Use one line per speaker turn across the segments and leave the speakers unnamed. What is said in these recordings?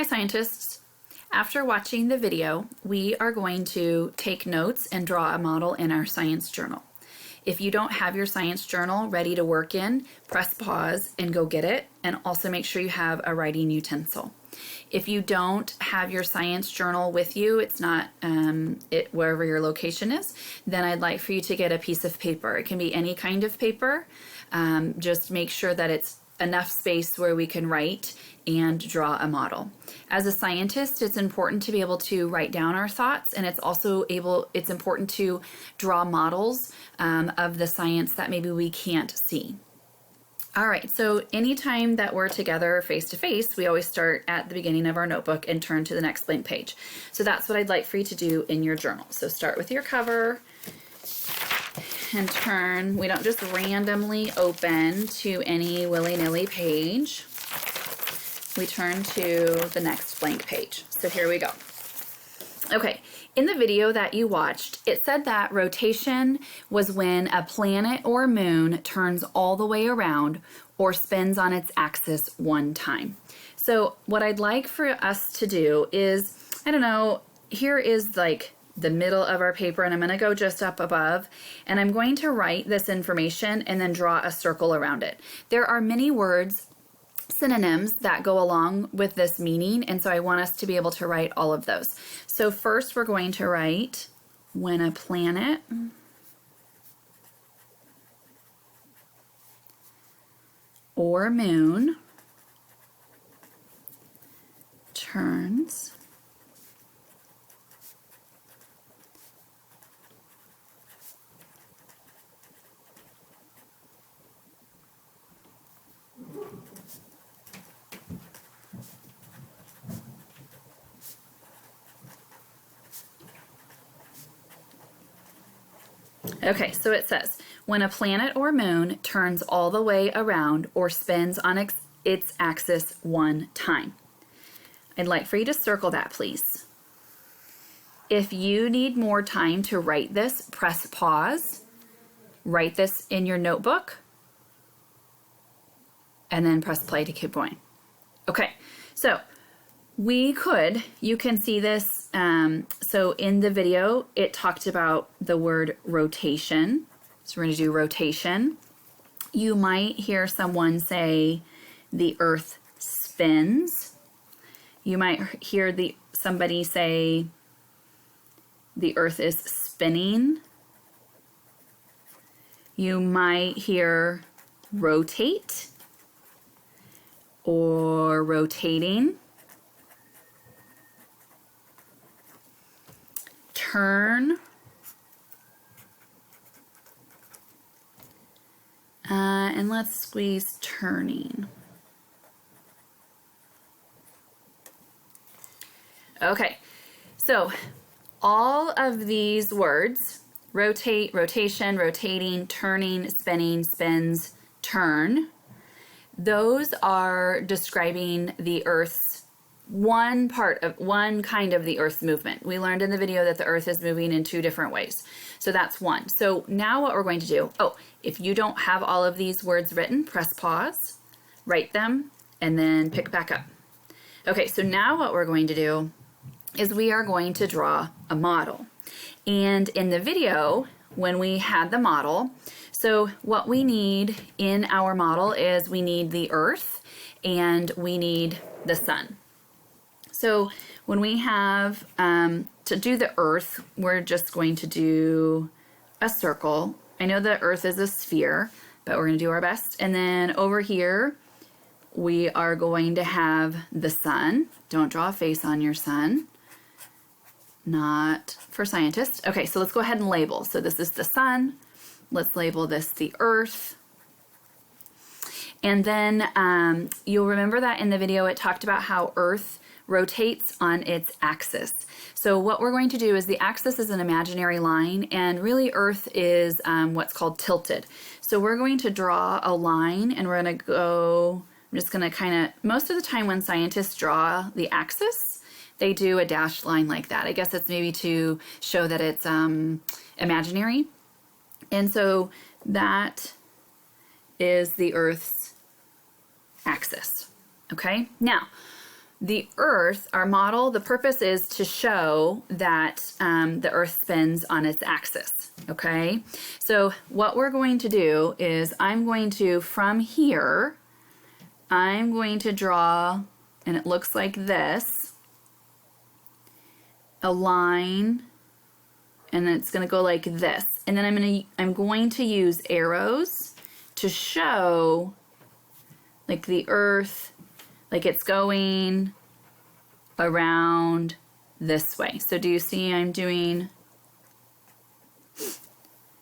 Hi scientists! After watching the video, we are going to take notes and draw a model in our science journal. If you don't have your science journal ready to work in, press pause and go get it, and also make sure you have a writing utensil. If you don't have your science journal with you, it's not wherever your location is, then I'd like for you to get a piece of paper. It can be any kind of paper. Just make sure that it's enough space where we can write and draw a model. As a scientist, it's important to be able to write down our thoughts, and it's important to draw models of the science that maybe we can't see. All right, so anytime that we're together face to face, we always start at the beginning of our notebook and turn to the next blank page. So that's what I'd like for you to do in your journal. So start with your cover and turn. We don't just randomly open to any willy-nilly page. We turn to the next blank page. So here we go. Okay, in the video that you watched, it said that rotation was when a planet or moon turns all the way around or spins on its axis one time. So what I'd like for us to do is, I don't know, here is like the middle of our paper, and I'm going to go just up above, and I'm going to write this information and then draw a circle around it. There are many words, synonyms, that go along with this meaning, and so I want us to be able to write all of those. So first we're going to write when a planet or moon turns Okay, so it says, when a planet or moon turns all the way around or spins on its axis one time. I'd like for you to circle that, please. If you need more time to write this, press pause, write this in your notebook, and then press play to keep going. Okay, so you can see this, so in the video, it talked about the word rotation. So we're going to do rotation. You might hear someone say the earth spins. You might hear somebody say the earth is spinning. You might hear rotate or rotating. Turn, and let's squeeze turning. Okay, so all of these words, rotate, rotation, rotating, turning, spinning, spins, turn, those are describing the Earth's one kind of the Earth's movement. We learned in the video that the Earth is moving in two different ways. So that's one. So now what we're going to do, if you don't have all of these words written, press pause, write them, and then pick back up. Okay, so now what we're going to do is we are going to draw a model. And in the video, when we had the model, so what we need in our model is we need the Earth and we need the sun. So when we have, to do the Earth, we're just going to do a circle. I know the Earth is a sphere, but we're going to do our best. And then over here, we are going to have the sun. Don't draw a face on your sun. Not for scientists. Okay, so let's go ahead and label. So this is the sun. Let's label this the Earth. And then you'll remember that in the video it talked about how Earth rotates on its axis. So what we're going to do is the axis is an imaginary line, and really Earth is what's called tilted. So we're going to draw a line, and we're going to go, I'm just going to kind of, most of the time when scientists draw the axis, they do a dashed line like that. I guess it's maybe to show that it's imaginary. And so that is the Earth's axis. Okay, now the Earth, our model, the purpose is to show that the Earth spins on its axis, okay? So what we're going to do is I'm going to, from here, I'm going to draw, and it looks like this, a line, and then it's going to go like this. And then I'm going to use arrows to show like the Earth, like it's going around this way. So do you see I'm doing,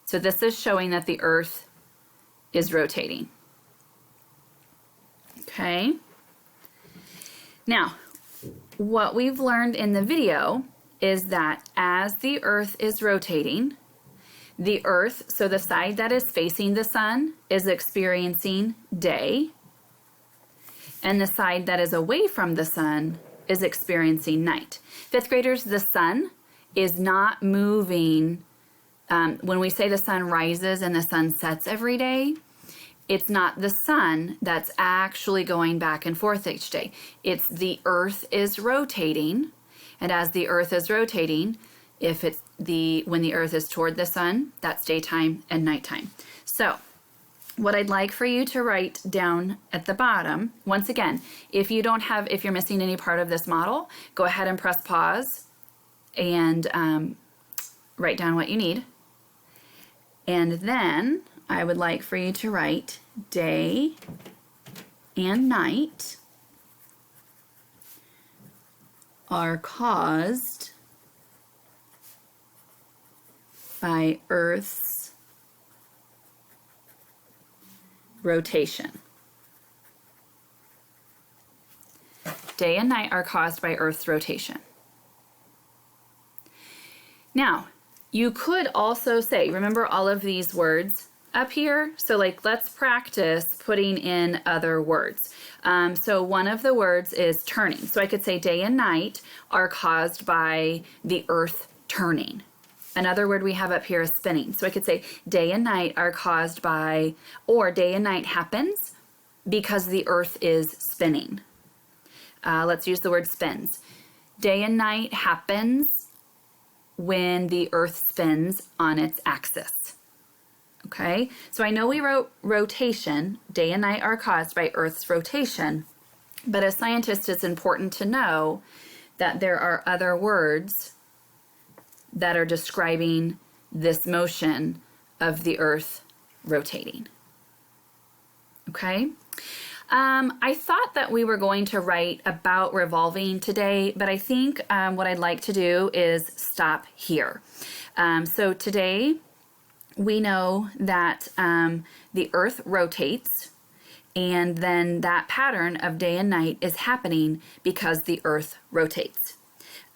so this is showing that the Earth is rotating. Okay. Now, what we've learned in the video is that as the Earth is rotating, the Earth, so the side that is facing the sun, is experiencing day, and the side that is away from the sun is experiencing night. Fifth graders, the sun is not moving. When we say the sun rises and the sun sets every day, it's not the sun that's actually going back and forth each day. It's the Earth is rotating, and as the Earth is rotating, when the Earth is toward the sun, that's daytime and nighttime. So what I'd like for you to write down at the bottom, once again, if you're missing any part of this model, go ahead and press pause and write down what you need. And then I would like for you to write day and night are caused by Earth's rotation. Day and night are caused by Earth's rotation. Now, you could also say, remember all of these words up here? So like, let's practice putting in other words. So one of the words is turning. So I could say day and night are caused by the Earth turning. Another word we have up here is spinning. So I could say day and night are caused by, or day and night happens because the Earth is spinning. Let's use the word spins. Day and night happens when the Earth spins on its axis. Okay, so I know we wrote rotation. Day and night are caused by Earth's rotation, but as scientists, it's important to know that there are other words that are describing this motion of the Earth rotating. Okay, I thought that we were going to write about revolving today, but I think what I'd like to do is stop here. So today we know that the Earth rotates, and then that pattern of day and night is happening because the Earth rotates.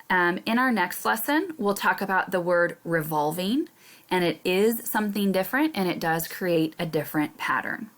In our next lesson, we'll talk about the word revolving, and it is something different, and it does create a different pattern.